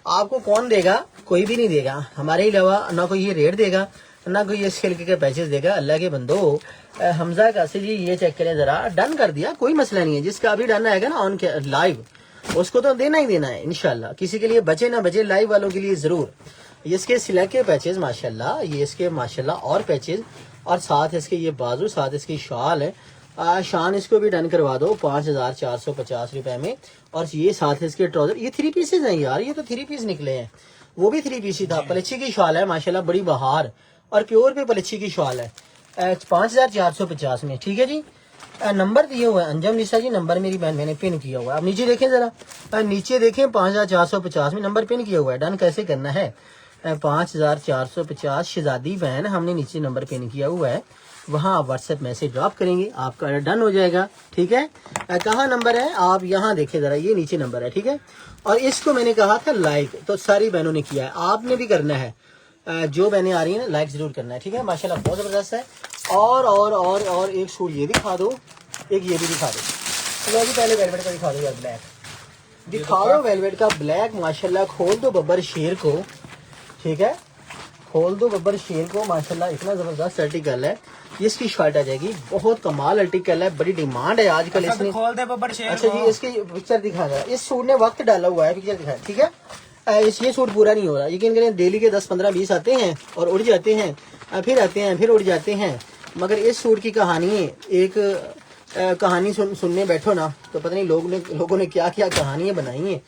आपको कौन देगा? कोई भी नहीं देगा हमारे अलावा, ना कोई ये रेट देगा, ना कोई ये सिल्क के पैचेस देगा। अल्लाह के बंदो, हमजा कासिर जी ये चेक करें जरा, डन कर दिया, कोई मसला नहीं है। जिसका अभी डन आएगा ना ऑन लाइव, उसको तो देना ही देना है इंशाल्लाह। किसी के लिए बचे ना बचे, लाइव वालों के लिए जरूर। ये इसके सिल्क के पैचेस माशाल्लाह, ये इसके माशाल्लाह और पैचेस, और साथ इसके ये बाजू, साथ इसकी शॉल है। शान इसको भी डन करवा दो 5,450 रुपए में। और ये साथ इसके ट्राउजर, ये 3 पीसेज हैं यार, ये तो 3 पीस निकले हैं, वो भी 3 पीस ही था। पलच्छी की शॉल है माशाल्लाह, बड़ी बहार और प्योर पे पलच्छी की शॉल है, 5,450 में, ठीक है जी। नंबर दिए हुए हैं अंजम निसा जी, नंबर मेरी बहन मैंने पिन किया हुआ है। आप नीचे देखें जरा, नीचे देखें 5,450 में नंबर पिन किया हुआ है। डन कैसे करना है? 5,450 शहजादी बहन, हमने नीचे नंबर पिन किया हुआ है, वहाँ आप व्हाट्सएप मैसेज ड्रॉप करेंगे, आपका ऑर्डर डन हो जाएगा, ठीक है। कहाँ नंबर है आप यहाँ देखें जरा, ये नीचे नंबर है, ठीक है। और इसको मैंने कहा था लाइक, तो सारी बहनों ने किया है, आपने भी करना है। जो बहनें आ रही हैं ना, लाइक जरूर करना है, ठीक है। माशाल्लाह बहुत जबरदस्त है। और एक सूट ये दिखा दो, एक ये भी दिखा दो। तो अभी पहले वेलवेट का दिखा दो यार, ब्लैक दिखा दो, वेलवेट का ब्लैक माशाल्लाह। खोल दो बब्बर शेर को, ठीक है, खोल दो बब्बर शेर को माशाल्लाह, इतना जबरदस्त आर्टिकल है। इसकी शर्ट आ जाएगी, बहुत कमाल आर्टिकल है, बड़ी डिमांड है आजकल इसमें। खोल दे बब्बर शेर। अच्छा जी इसकी पिक्चर दिखा रहा है, इस सूट ने वक्त डाला हुआ है, पिक्चर दिखा, ठीक है। ये सूट पूरा नहीं हो रहा, यकीन करें डेली के 10, 15, 20 आते हैं और उड़ जाते हैं, फिर आते हैं, फिर उड़ जाते हैं। मगर इस सूट की कहानी, एक कहानी सुनने बैठो ना तो पता नहीं लोगों ने क्या क्या कहानियां बनाई हैं,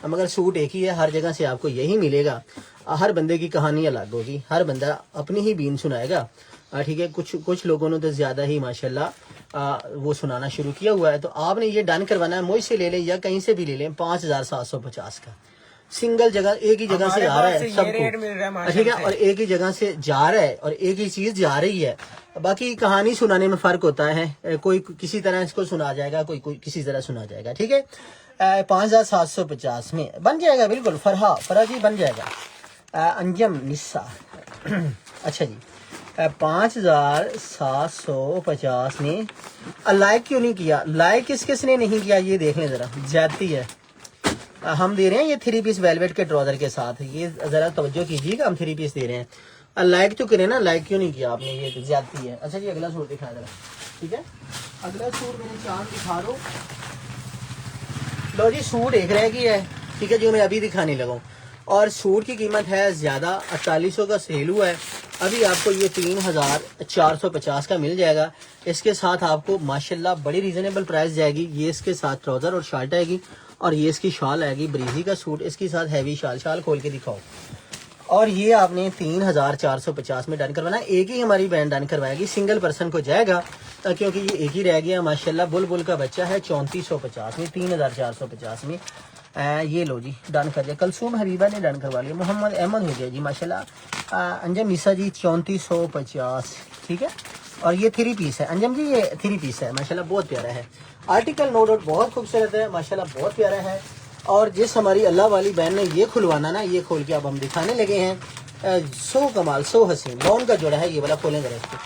मगर सूट एक ही है, हर जगह से आपको यही मिलेगा। हर बंदे की कहानी अलग होगी, हर बंदा अपनी ही बीन सुनाएगा, ठीक है। कुछ लोगों ने तो ज्यादा ही माशाल्लाह वो सुनाना शुरू किया हुआ है। तो आपने ये डन करवाना है, मुझसे ले लें या कहीं से भी ले लें, 5,750 का सिंगल जगह, एक ही जगह से आ रहा है सबको, ठीक है। और एक ही जगह से जा रहा है और एक ही चीज जा रही है। बाकी कहानी सुनाने में फर्क होता है, कोई किसी तरह इसको सुना जाएगा, कोई किसी तरह सुना जाएगा, ठीक है। 5,750 में बन जाएगा, बिल्कुल फरहा जी बन जाएगा। अंजम निस्सा अच्छा जी 5,750 में। लाइक क्यों नहीं किया? लाइक किसने नहीं किया ये देख लें जरा, ज्यादती है। हम दे रहे हैं ये 3 पीस वेलवेट के ट्राउजर के साथ, ये जरा तवज्जो कीजिएगा, हम 3 पीस दे रहे हैं। लाइक तो करें ना, लाइक क्यों नहीं किया आपने, ये तो ज्यादती है। अच्छा जी अगला सूट दिखा जरा, ठीक है। अगला सूट मैंने चांद दिखा दो। लो जी सूट एक रह गई है, ठीक है, जो मैं अभी दिखाने लगा। और सूट की कीमत है ज्यादा, 4800 का सेल हुआ है, अभी आपको ये 3,450 का मिल जाएगा। इसके साथ आपको माशाल्लाह बड़ी रीजनेबल प्राइस जाएगी। ये इसके साथ ट्राउजर और शर्ट आएगी, और ये इसकी शॉल आएगी, ब्रीजी का सूट, इसके साथ हैवी शाल खोल के दिखाओ। और ये आपने 3,450 में डन करवाना है। एक ही हमारी बैंड डन करवाएगी, सिंगल पर्सन को जाएगा क्योंकि ये एक ही रह गया माशाल्लाह। बुलबुल का बच्चा है 3450 में, 3450 में। ये लो जी, डन कर दिया। कलसूम हबीबा ने डन करवा लिया। मोहम्मद अहमद हो गया जी माशाल्लाह। अंजम ईसा जी 3450, ठीक है। और ये 3 पीस है अंजम जी, ये 3 पीस है माशाल्लाह, बहुत प्यारा है। आर्टिकल नो डाउट बहुत खूबसूरत है माशाल्लाह, बहुत प्यारा है। और जिस हमारी अल्लाह वाली बहन ने ये खुलवाना ना, ये खोल के अब हम दिखाने लगे हैं। 100 कमाल, 100 हसीन लॉन का जोड़ा है ये वाला। खोलेंगे इसको,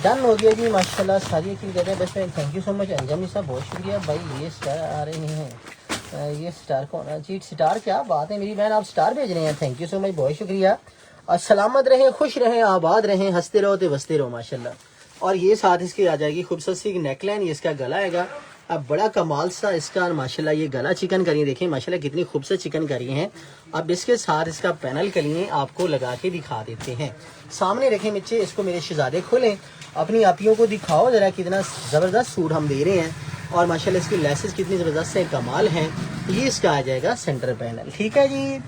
डन हो गया जी माशाल्लाह। सारी चीज़ कहते हैं बस में। Thank you so much Anjum साहब, बहुत शुक्रिया भाई। ये स्टार आ रहे नहीं हैं, ये स्टार कौन जी? स्टार क्या बात है मेरी बहन, आप स्टार भेज रहे हैं, थैंक यू सो मच, बहुत शुक्रिया। और सलामत रहें, खुश रहें, आबाद रहें, हंसते रहो तो बसते रहो माशाल्लाह। और ये साथ इसकी आ जाएगी खूबसूरत सी नेकलाइन, ये इसका गला आएगा। अब बड़ा कमाल सा इसका माशाल्लाह ये गला चिकन करी, देखिए माशाल्लाह कितनी खूबसूरत चिकन करी है। अब इसके साथ इसका पैनल कलिए आपको लगा के दिखा देते हैं। सामने रखें बच्चे, इसको मेरे शहजादे खोलें, अपनी आपियों को दिखाओ जरा कितना ज़बरदस्त सूट हम दे रहे हैं। और माशाल्लाह इसकी लेसेस कितनी ज़बरदस्त है, कमाल है। ये इसका आ जाएगा सेंटर पैनल, ठीक है जी।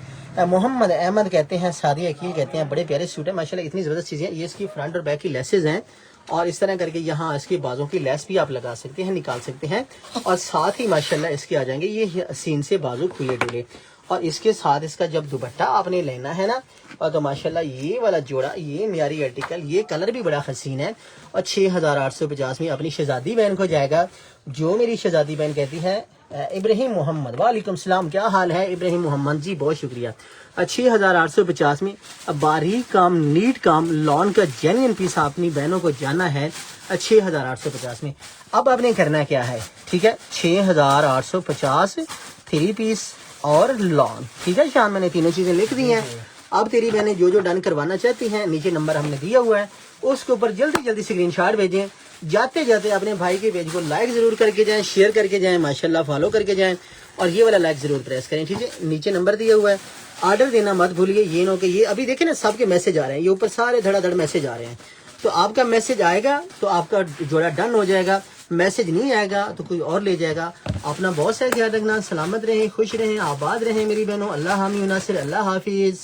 मोहम्मद अहमद कहते हैं, सादिया अकील कहते हैं, बड़े प्यारे सूट है माशाल्लाह, इतनी ज़बरदस्त चीज़ें। ये इसकी फ्रंट और बैक की लेसेस हैं। और इस तरह करके यहाँ इसके बाजों की लेस भी आप लगा सकते हैं, निकाल सकते हैं। और साथ ही माशाल्लाह इसके आ जाएंगे ये सीन से बाजू खुले डुले। और इसके साथ इसका जब दुपट्टा आपने लेना है ना, और तो माशाल्लाह ये वाला जोड़ा, ये म्यारी आर्टिकल, ये कलर भी बड़ा हसीन है। और 6850 में अपनी शहजादी बहन को जाएगा। जो मेरी शहजादी बहन कहती है इब्राहिम मोहम्मद, वालेकुम सलाम, क्या हाल है इब्राहिम मोहम्मद जी, बहुत शुक्रिया। 6850 में बारीक काम, नीट काम, लॉन का जेन्युइन पीस अपनी बहनों को जाना है 6850 में। अब आपने करना क्या है, ठीक है, 6850 3 पीस और लॉन, ठीक है शान, मैंने तीनों चीजें लिख दी हैं। अब तेरी बहनें जो जो डन करवाना चाहती हैं, नीचे नंबर हमने दिया हुआ है, उसके ऊपर जल्दी जल्दी स्क्रीनशॉट भेजें। जाते जाते अपने भाई के पेज को लाइक जरूर करके जाएं, शेयर करके जाएं, माशाल्लाह फॉलो करके जाएं। और ये वाला लाइक जरूर प्रेस करें, ठीक है। नीचे नंबर दिया हुआ है, ऑर्डर देना मत भूलिए। ये नो कि ये अभी देखें ना, सबके मैसेज आ रहे हैं, ये ऊपर सारे धड़ाधड़ मैसेज आ रहे हैं। तो आपका मैसेज आएगा तो आपका जोड़ा डन हो जाएगा, मैसेज नहीं आएगा तो कोई और ले जाएगा। अपना बहुत सा ख्याल रखना, सलामत रहें, खुश रहें, आबाद रहें मेरी बहनों। अल्लाह हामी नासिर, अल्लाह हाफिज।